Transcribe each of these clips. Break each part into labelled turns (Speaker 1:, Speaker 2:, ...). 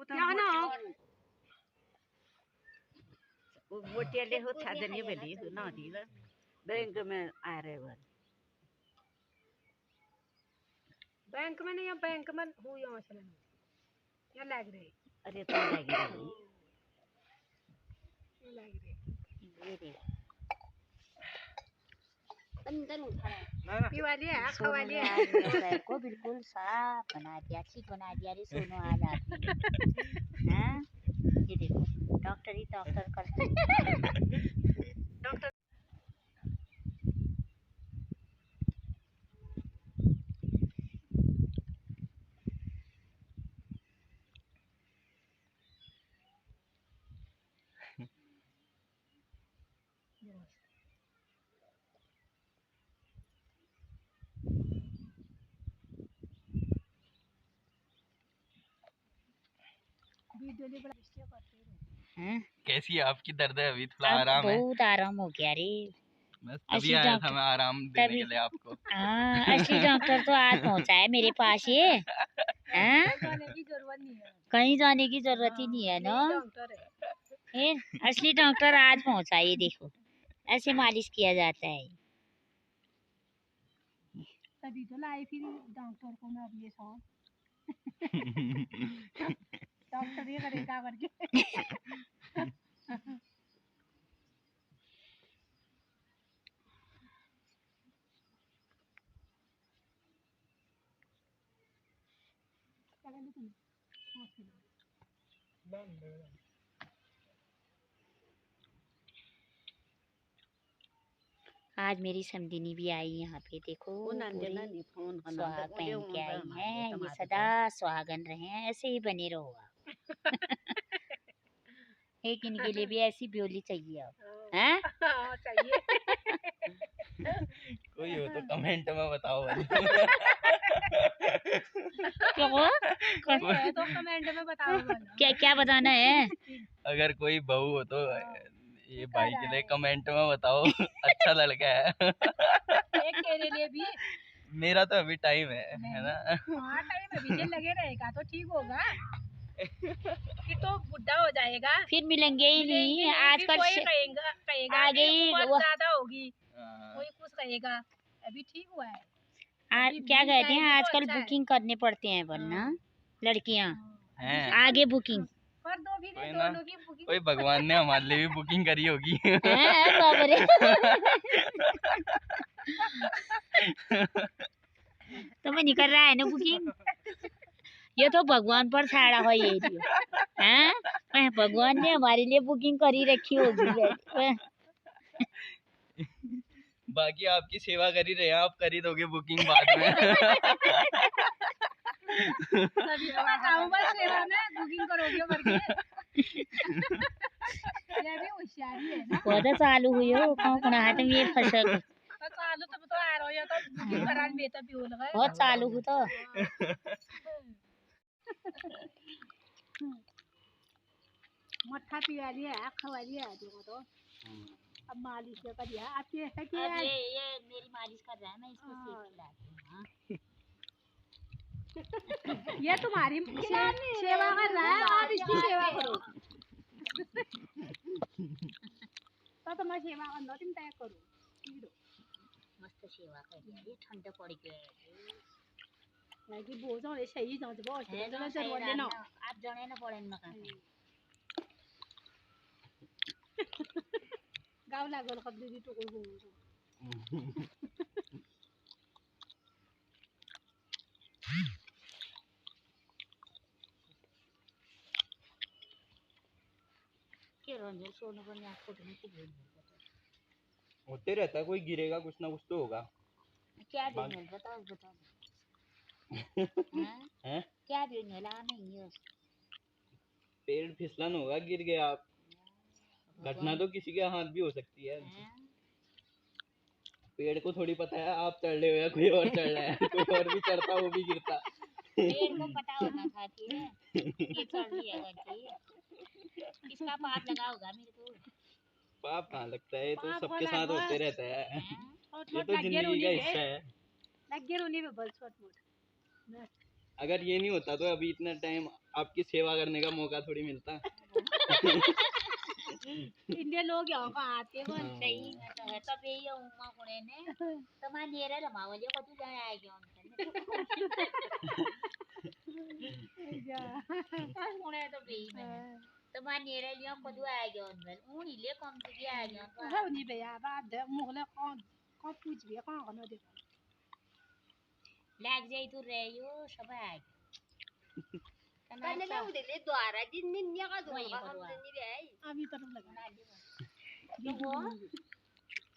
Speaker 1: क्या ना मोटिया ले हो था जनी बेली ना दी बैंक में आ रहे वर बैंक में नहीं या बैंक में हूँ यहाँ से क्या लग रही अरे तो लग रही लग रही ये देख पीवा लिया खवा लिया
Speaker 2: को बिल्कुल साफ बना दिया, ठीक बना दिया रे सोनू आज आपने। हैं ये देखो डॉक्टर ही डॉक्टर कर
Speaker 1: डॉक्टर
Speaker 3: कैसी है आपकी दर्द है? अभी थोड़ा आराम है?
Speaker 2: बहुत आराम हो गया रे।
Speaker 3: बस तभी आया था मैं आराम देने के लिए आपको।
Speaker 2: हाँ असली डॉक्टर तो आज पहुंचा है मेरे पास ये। हैं कहीं जाने की जरूरत ही नहीं है ना। असली डॉक्टर आज पहुंचा, ये देखो ऐसे मालिश किया जाता है।
Speaker 1: तभी तो लाई फिर डॉक्टर को मैं अब ये सॉन्ग डॉक्टर ये करेगा करके
Speaker 2: आज मेरी समधिनी भी आई यहाँ पे, देखो सुहाग पहन के आई है। ये सदा सुहागन रहे, ऐसे ही बने रहो आप। एक इनके लिए भी ऐसी ब्योली चाहिए अब हैं?
Speaker 1: चाहिए
Speaker 3: कोई हो तो कमेंट में बताओ।
Speaker 2: क्यों
Speaker 1: तो कमेंट में बताओ
Speaker 2: क्या क्या बताना है?
Speaker 3: अगर कोई बहू हो तो ये भाई के लिए कमेंट में बताओ। अच्छा लड़का है।
Speaker 1: एक तेरे लिए भी
Speaker 3: मेरा तो अभी टाइम है ना।
Speaker 1: हाँ टाइम अभी से लगे रहेगा तो ठीक होगा। फिर तो बुढ़ा हो जाएगा,
Speaker 2: फिर मिलेंगे ही नहीं आजकल।
Speaker 1: कहेगा
Speaker 2: आगे ही
Speaker 1: ज्यादा होगी कोई कुछ कहेगा। अभी ठीक हुआ है।
Speaker 2: क्या कहते हैं आजकल बुकिंग करने पड़ते हैं वरना लड़कियां आगे बुकिंग
Speaker 1: कर दो भी
Speaker 3: कोई
Speaker 1: दोनों की बुकिंग।
Speaker 3: कोई भगवान ने हमारे लिए भी बुकिंग करी होगी।
Speaker 2: तो मैं नहीं कर रहा है ना बुकिंग। ये तो भगवान पर छाड़ा है ये हैं? भगवान ने हमारे लिए बुकिंग करी रखी होगी।
Speaker 3: बाकी आपकी सेवा कर ही रहे हैं, आप कर ही दोगे बुकिंग बाद में।
Speaker 1: सेवा में बुकिंग करोगे करके। ये भी होशियारी है ना।
Speaker 2: बहुत चालू हुई हो कौन हाथ में ये फसक
Speaker 1: चालू तो आ रहा है तो बुकिंग करा में तो भी हो लगा
Speaker 2: बहुत चालू हो तो।
Speaker 1: मट्ठा पिया लिया खवा लिया देखो तो अब मालिश कर दिया। आप ये है कि
Speaker 2: ये मेरी मालिश कर रहा है, मैं इसको सेक खिलाती हूं।
Speaker 1: ये तुम्हारी सेवा कर रहा है, आप इसकी सेवा करो। तो तुम सेवा कर लो, तुम तय करो।
Speaker 2: मस्त सेवा कर दिया, ये ठंडा पड़ गया
Speaker 1: है कि बहुत सारे सही जांच बहुत है तो सर बोले ना
Speaker 2: आप जाने ना पड़े ना
Speaker 1: गाव लागल कब दीदी तो को
Speaker 2: के रंजन सोनू बन आपको ढूंढ के भेज
Speaker 3: होते रहता है, कोई गिरेगा कुछ ना कुछ तो होगा।
Speaker 2: क्या देने बताओ हैं? क्या देने ला नहीं है
Speaker 3: पेड़ फिसलन होगा, गिर गए आप। घटना तो किसी के हाथ भी हो सकती है। पेड़ को थोड़ी पता है आप चढ़ रहे हो या कोई और चढ़ रहा है। कोई और भी चढ़ता वो भी गिरता।
Speaker 2: पेड़ को पता होना था कि ये चढ़ रही है करके। किसका पाप लगा होगा मेरे को?
Speaker 3: पाप कहाँ लगता है, तो सबके साथ होते रहता है। ये तो जिंदगी का हिस्सा है।
Speaker 1: लग गया रोने में बल छोट मोट
Speaker 3: अगर ये नहीं होता तो अभी इतना टाइम आपकी सेवा करने का मौका थोड़ी मिलता।
Speaker 1: इंडिया लोग यहाँ का आते हो
Speaker 2: सही में तो है तो पे ये उम्मा कोने ने तो मैं नेरे लमावो जो कतु जाए आए क्यों बस कोने तो पे में तो मैं नेरे लियो कतु आए क्यों उन इले कम से क्या आए क्यों
Speaker 1: है नहीं भैया बात दे मुगले कौन पूछ भी कौन करना दे
Speaker 2: लग जाए तो रे यो सब आए
Speaker 4: Kanila udili dwara din ninya ka dwara ka hamdan ni rai.
Speaker 1: अभी तरफ लगा
Speaker 2: वो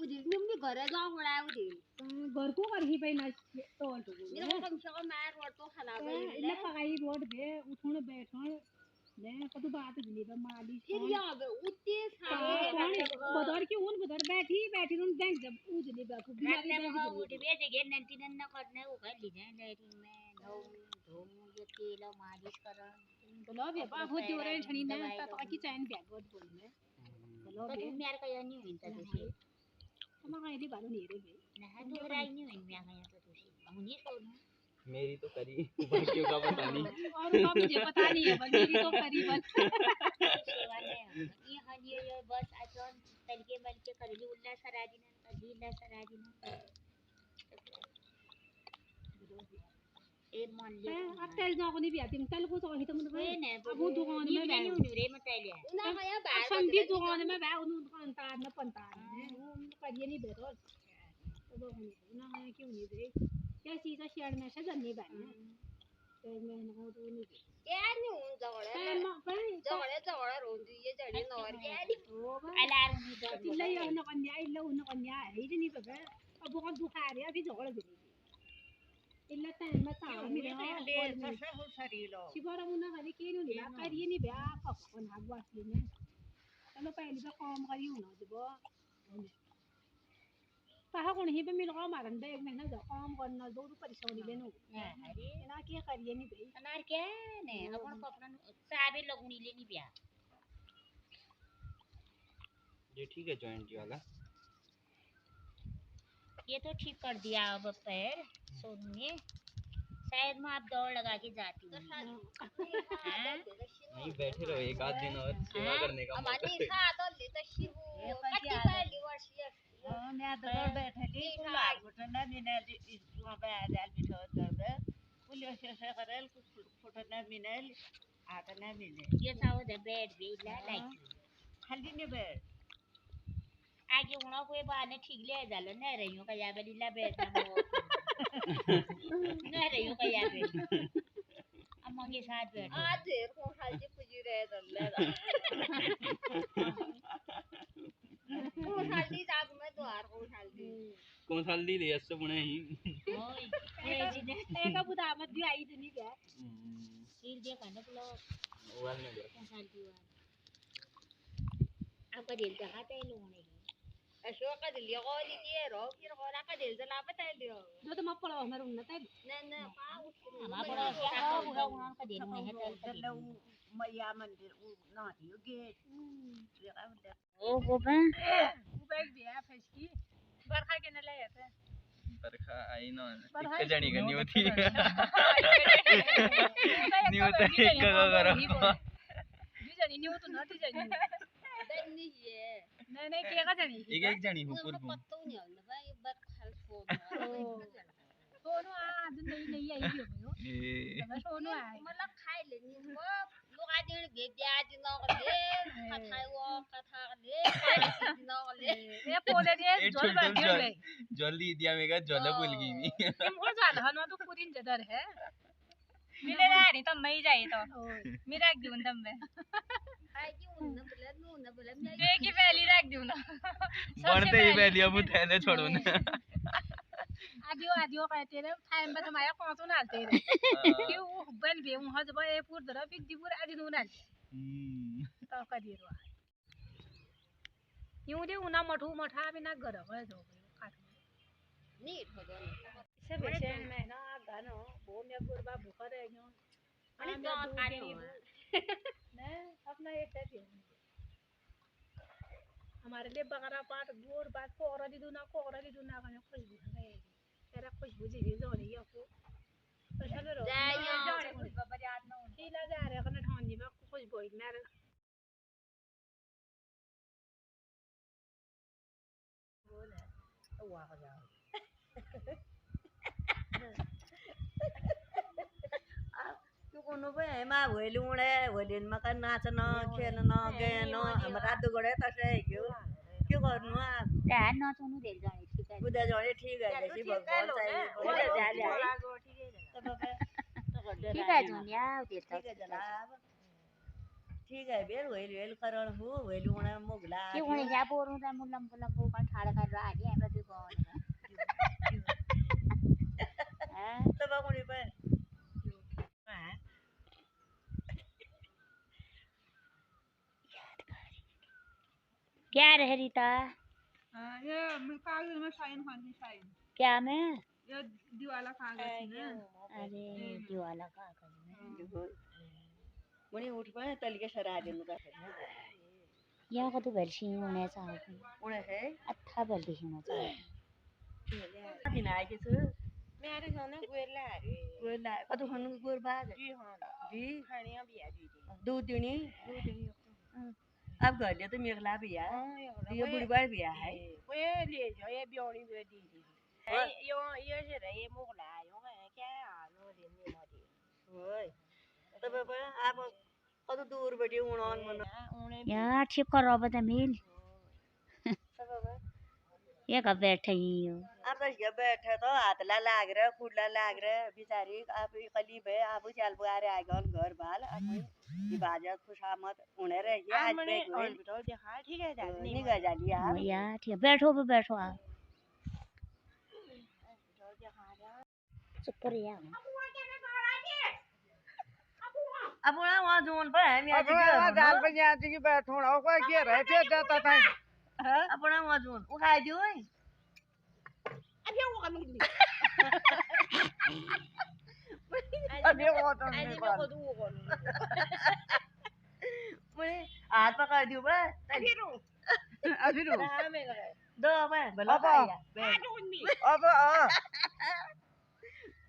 Speaker 4: Udili nim ni gara ja ngora udili.
Speaker 1: घर को कर ही भाई ना तो तो
Speaker 4: Ni ko kam sa mar war to khala ba
Speaker 1: इल्ला पकाई रोड पे उठने बैठने ने कतु बात नहीं बे माली
Speaker 4: fir ya be utte sare
Speaker 1: बदर की उन बदर बैठी उन बैंक जब उजली बे को बीमारी
Speaker 2: रात में
Speaker 1: दे
Speaker 2: वो उठ भी जगह नंती नन्ना करने वो कर ली जाए डेयरी में धूम जो तेल मालिश कर
Speaker 1: बोलो बे बा हो जोरे छनी ने ता की चैन बैग गोद बोल में बोलो
Speaker 2: तो
Speaker 1: बे
Speaker 2: तुम यार का यार नहीं हुई तो तुझे
Speaker 1: हम का इदी बालो नहीं रे बे
Speaker 2: ना तो राई नहीं हुई मैं कहीं तो तुझे हम नहीं सोना
Speaker 3: मेरी तो करी बाकियों का पता नहीं।
Speaker 1: और का मुझे पता नहीं है बस मेरी तो करीबन
Speaker 2: सेवा नहीं ये हाँ ये बस आचरण तलके बलके कर ली उल्लास सराजी ना दी उल्लास सराजी ना ए मान ले
Speaker 1: अब तेल ना को नहीं भी आती तेल को तो ही तो मुझे
Speaker 2: वे ने
Speaker 1: अब वो दुकान में
Speaker 2: नहीं नहीं उन्हें रे मत लिया
Speaker 4: una kaya ba
Speaker 1: संदी दुकान में बे उन दुकान तार में पंता है उन करिए नहीं बेरो तो ना क्यों नहीं बे क्या चीज है शेयर में से जन्नी बे तो मैं ना तो नहीं
Speaker 4: ya ni un jawara jawara rondu ye jari nor ya ni
Speaker 2: alarm भी दो
Speaker 1: इल्ला ये ना कन्या इल्ला उन कन्या है ही नहीं बे अब वो दुखा रहे अभी झगड़ा भी इल्ला टाइम में ता मेरे शिवारा मुना खाली के नहीं ना करिए नहीं बे आप कौन हाथ वासली में चलो पहले तो काम करी होना जब कहा कौन ही पे मिल गया मारन दे महीना जा काम करना दो परेशानी लेनो
Speaker 2: अरे
Speaker 1: ना क्या करिए नहीं बे
Speaker 2: अनार क्या ने अपन पकड़न साबे लगुनी लेनी बिया
Speaker 3: ये ठीक है जॉइंट वाला।
Speaker 2: ये तो ठीक कर दिया अब पैर सोनू ने शायद मैं आप दौड़ लगा के जाती हूँ
Speaker 3: नहीं बैठे रहो एक आध दिन और सेवा करने का मौका
Speaker 4: amani
Speaker 3: they.
Speaker 4: sa to le ta shibu kati ba li war shi
Speaker 5: मैं तो घर बैठे थी लाल फुटना मिनल वहाँ पे आ जाल बिठो दर्द पुलिस से करल फुटना मिनल आटना मिनल
Speaker 2: ये साव द बेड भी ला लाइक
Speaker 5: खाली नहीं बैठ
Speaker 2: आगे उना कोई बाने ठीक ले जालो न रहियो का या बेली ला बेड ना मो न रहियो का या बेड अम्मा के साथ बैठ
Speaker 4: a de ko hal ji puji re dal le ko hal di jag me dwar ko hal di
Speaker 3: कौन साल दी ले इससे बुने ही।
Speaker 2: ओए ए जी ने
Speaker 1: एक बुदा मत भी आई नहीं बे
Speaker 2: सिर दे काने पुलो
Speaker 3: वाल में गया।
Speaker 2: कौन साल की वार आपका दिल जगह पे लोने
Speaker 4: asho ka dil yo li ni ro kir ko la ka dil da la pa ta li
Speaker 1: दो तो मत पड़ो ना रुना ते
Speaker 4: na na pa
Speaker 2: हमारा बड़ा क्या हो बुढ़ा उन्होंने का दिन में है तेल
Speaker 5: चलो मैया मंदिर वो ना दियो गेट
Speaker 2: ओ गोबा
Speaker 1: वो बैग भी है फेस की बरखा के न ले आते
Speaker 3: बरखा आई ना
Speaker 1: बरखा
Speaker 3: एक जनी करनी होती है।
Speaker 1: नहीं
Speaker 3: नहीं होता है एक का करो।
Speaker 1: जी जानी नहीं हो तो ना ती जानी
Speaker 4: dan ni ye
Speaker 1: नहीं के का जानी
Speaker 3: एक जनी हूँ
Speaker 4: ko
Speaker 3: पूर्व।
Speaker 4: patto ni na ba bar khal fo
Speaker 1: Sonu आज नहीं आई हो
Speaker 3: ये
Speaker 1: मैं सोनू आई
Speaker 4: मतलब खाई ले ni ko lu ga din ge dia di no ko le ka thai wo ka tha le ka di no ko le
Speaker 1: ये पोले दे
Speaker 3: ये
Speaker 1: जोल
Speaker 3: छोड़
Speaker 1: बैठ
Speaker 3: दो
Speaker 1: गए
Speaker 3: जल्दी दिया मेरा जल्द भूल गई नहीं।
Speaker 1: हो जाल हन तो पूरी जदर है
Speaker 5: मिले रानी तो मैं जाए तो मेरा क्यों दम में
Speaker 4: ai ki un na bula nu na bula me
Speaker 5: एक ही पहली रख दूँ ना
Speaker 3: बनते ही पहले अब थैले छोड़ो ना।
Speaker 1: आदियो कहते रे टाइम पे तुम्हारा कौन तो नालते रे क्यों बन बे वहां जब ए पूर दरा बिग दिपुर आदि नु नाल तो का दिरो यूं दे उना मठू मठा बिना घर हो जो काट
Speaker 4: ni tho do
Speaker 1: से बेचे में ना गानो वो में गुरबा भूख रे नो
Speaker 4: ani
Speaker 1: ani
Speaker 4: to
Speaker 1: तो
Speaker 4: ka
Speaker 1: काटी
Speaker 4: to
Speaker 1: ने अपना एक है हमारे लिए बकरा पाट गोर बात को और दी दूना का खुशबू है तेरा खुशबू जी जो नहीं है को शीला जा रहे कने ठान जी में कुछ बोल मेरे
Speaker 5: तू कोनो पे मा होइलुणे होइलिन मका नाच्न खेल्न गेन हमरा दुगडे तसै के गर्नु
Speaker 2: त्यहाँ नचाउनु धेरै जाने ठिक आहे
Speaker 5: बुदा जडे ठीक है जसी भगवान चाहिए
Speaker 2: ठीक आहे जुन्या देत
Speaker 5: ठीक है जनाब ठीक है बेर होइल होइल करण हो होइलुणे मोगला
Speaker 2: के हुने या बोरु त मुलम मुलम बोका ठाडा गरेर आली हाम्रो त्यो गाउँ
Speaker 5: तब कोनी पे
Speaker 2: क्या रहे रीता
Speaker 1: ये मैं कागज में साइन खानी साइन
Speaker 2: क्या में
Speaker 1: ये दीवाला कागज ना
Speaker 2: अरे त्यो वाला कागज में
Speaker 5: मुनी उठ पे तलिके सरा देनु का
Speaker 2: यहाँ कति भएपछि हुने छ
Speaker 5: उडे है
Speaker 2: अथा भएपछि हुन छ
Speaker 5: दिन आके छु मेरे खाना गोला कतो खानु गोर बाज जी खानिया बिया दी दो दिनी अब घर ले तो मेघला बिया ये बुढ़वा बिया है
Speaker 4: वे ले जो ये ब्योनी वे दी है यो से रे मोगला यो है क्या नो दिन ने मदी
Speaker 5: ओए तब अब कतो दूर बैठे उड़ान मन
Speaker 2: यहाँ ठीक करो अब त मिल ये कब बैठे ही हो
Speaker 5: अब तो ये बैठे तो हाथ ला लाग रहा कुडला लाग रहा बेचारी आप कली पे आप चाल बुआरे आ गन घर बाल अब इबादत खुशामद उन्हें रह गया आज पे कोई
Speaker 4: बिठो देखा ठीक है
Speaker 5: नहीं गया जाली आप
Speaker 2: यार ठीक है बैठो आप चुप रहिए
Speaker 5: अब वहाँ जोन पे है मैं
Speaker 4: दाल बनिया जी की बैठो ना कोई के रहे थे जाता था
Speaker 5: अपना वहाँ जोन उखाई दियो
Speaker 4: अभी वो कर मुझे
Speaker 5: अभी वो तो नहीं बात मुझे हाथ पकड़ दियो बे
Speaker 4: अभी रो हां मैं कर
Speaker 5: दो मैं भला खाया
Speaker 4: अब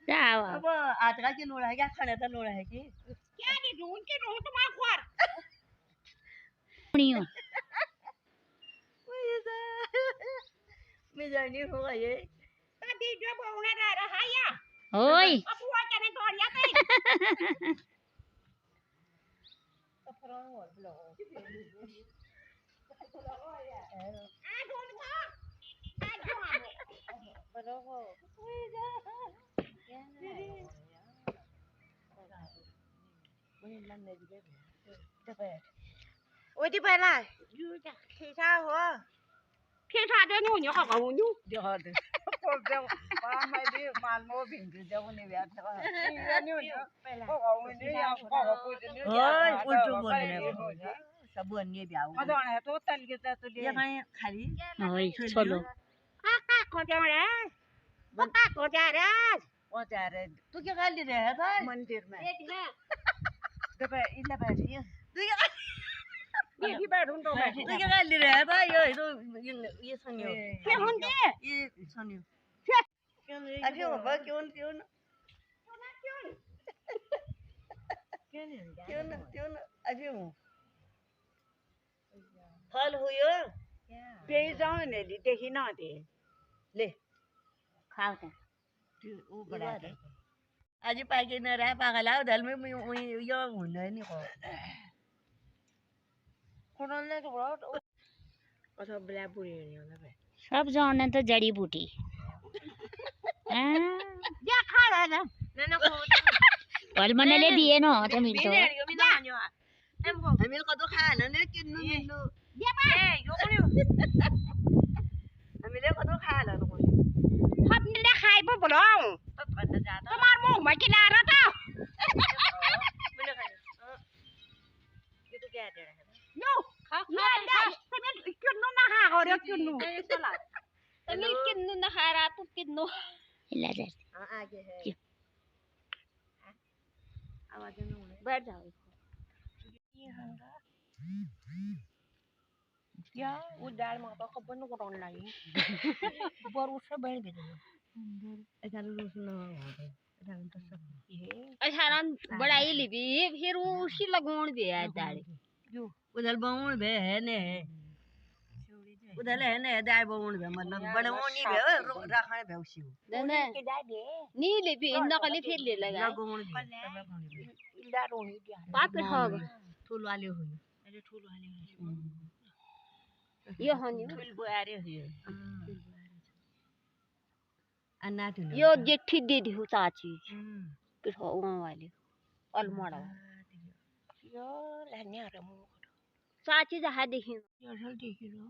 Speaker 2: जाओ
Speaker 5: अब हाथ का की लोड़ा है क्या खाने का लोड़ा है कि
Speaker 4: क्या ये ढूंढ के ढूंढ तुम्हारा ख्वार
Speaker 2: नहीं हो
Speaker 5: मैं जानी होगा ये
Speaker 4: तभी जो बोलने रहा या
Speaker 2: ओए
Speaker 4: अब वो चने तोड़ या कहीं आ ढूंढ को आ ढूंढ बरोबर ôi đi về lại khi sao hả khi sao đấy nụ nhớ học nụ
Speaker 5: जो है
Speaker 4: con đâu ba mày đi mà mua bình thì đâu này vậy thôi nụ nhớ có có nụ nhớ có có nụ
Speaker 5: ôi उल्टो बोलने लगे सब बोलने भी आओ
Speaker 4: mà đó này tôi tên cái ta tôi đi
Speaker 5: ये कहीं खाली
Speaker 2: ओए चलो
Speaker 4: con chào đấy con chào đấy
Speaker 5: वो जा रहे तू क्या खाली रहे था
Speaker 4: मंदिर में
Speaker 5: तो पे इला बैठी
Speaker 4: đi बैठूं तो बैठ
Speaker 5: तू क्या खाली रहे था ये सुनियो
Speaker 4: क्या होंगे
Speaker 5: ये सुनियो अभी बाबा क्यों क्यों क्यों अभी हूँ फल हुयो
Speaker 4: पे जाओ ने ली देखी ना दे
Speaker 5: ले
Speaker 2: खाओ त
Speaker 5: वो बड़ा है आज पाके न रहा पागल आओ दल में यो हुने नि को
Speaker 4: कोरोना तो बहुत और सब ब्लैक बुरी नहीं होना भाई
Speaker 2: सब जाने तो जड़ी बूटी
Speaker 4: क्या खा रहा है ना को
Speaker 2: फल मनले दिए न त मिल्छ
Speaker 5: हामी कतो खाएन नि किन्नु मिल्नु
Speaker 4: ये बा यो कोनी
Speaker 5: हामीले कतो खाएन न
Speaker 4: हमने खाए पर बोलो
Speaker 5: त भन्दा जाता
Speaker 4: तुम्हार मुंह में खिला रहा था
Speaker 5: मैले खाने ये तो क्या दे रहा है
Speaker 4: नो ये ले तुम्हें किन्नु ना खा और किन्नु तुम्हें किन्नु ना खा रहा तू किन्नु
Speaker 2: इला जा
Speaker 5: आगे है
Speaker 2: क्यों?
Speaker 5: आवाज नहीं
Speaker 2: बैठ जाओ
Speaker 4: क्या वो दाल में तो खबर न करोन लाई पर उससे बैठ गए
Speaker 5: ऐसा रूस ना
Speaker 4: अठारह बढ़ाई ली भी फिर वो उसी लगोन भी है दाढ़ी
Speaker 5: उधर बाउन बे है ने उधर है ने दाढ़ बाउन बे मतलब बड़े नहीं बे रखने बे उसी
Speaker 4: नहीं ली भी इन नकली फिर ले लगा
Speaker 5: लगोन बे
Speaker 4: पाप होगा
Speaker 5: ठुल वाले हुई अरे ठुल वाले
Speaker 4: ये हनी
Speaker 5: ठुल बुआरे हुई अन्ना ठुल
Speaker 4: यो जेठी दीदी हो चाची फिर हो वाली अलमाड़ा
Speaker 5: यो लान्या रमु
Speaker 4: चाची जहाँ देखी
Speaker 5: यो सल देखी रो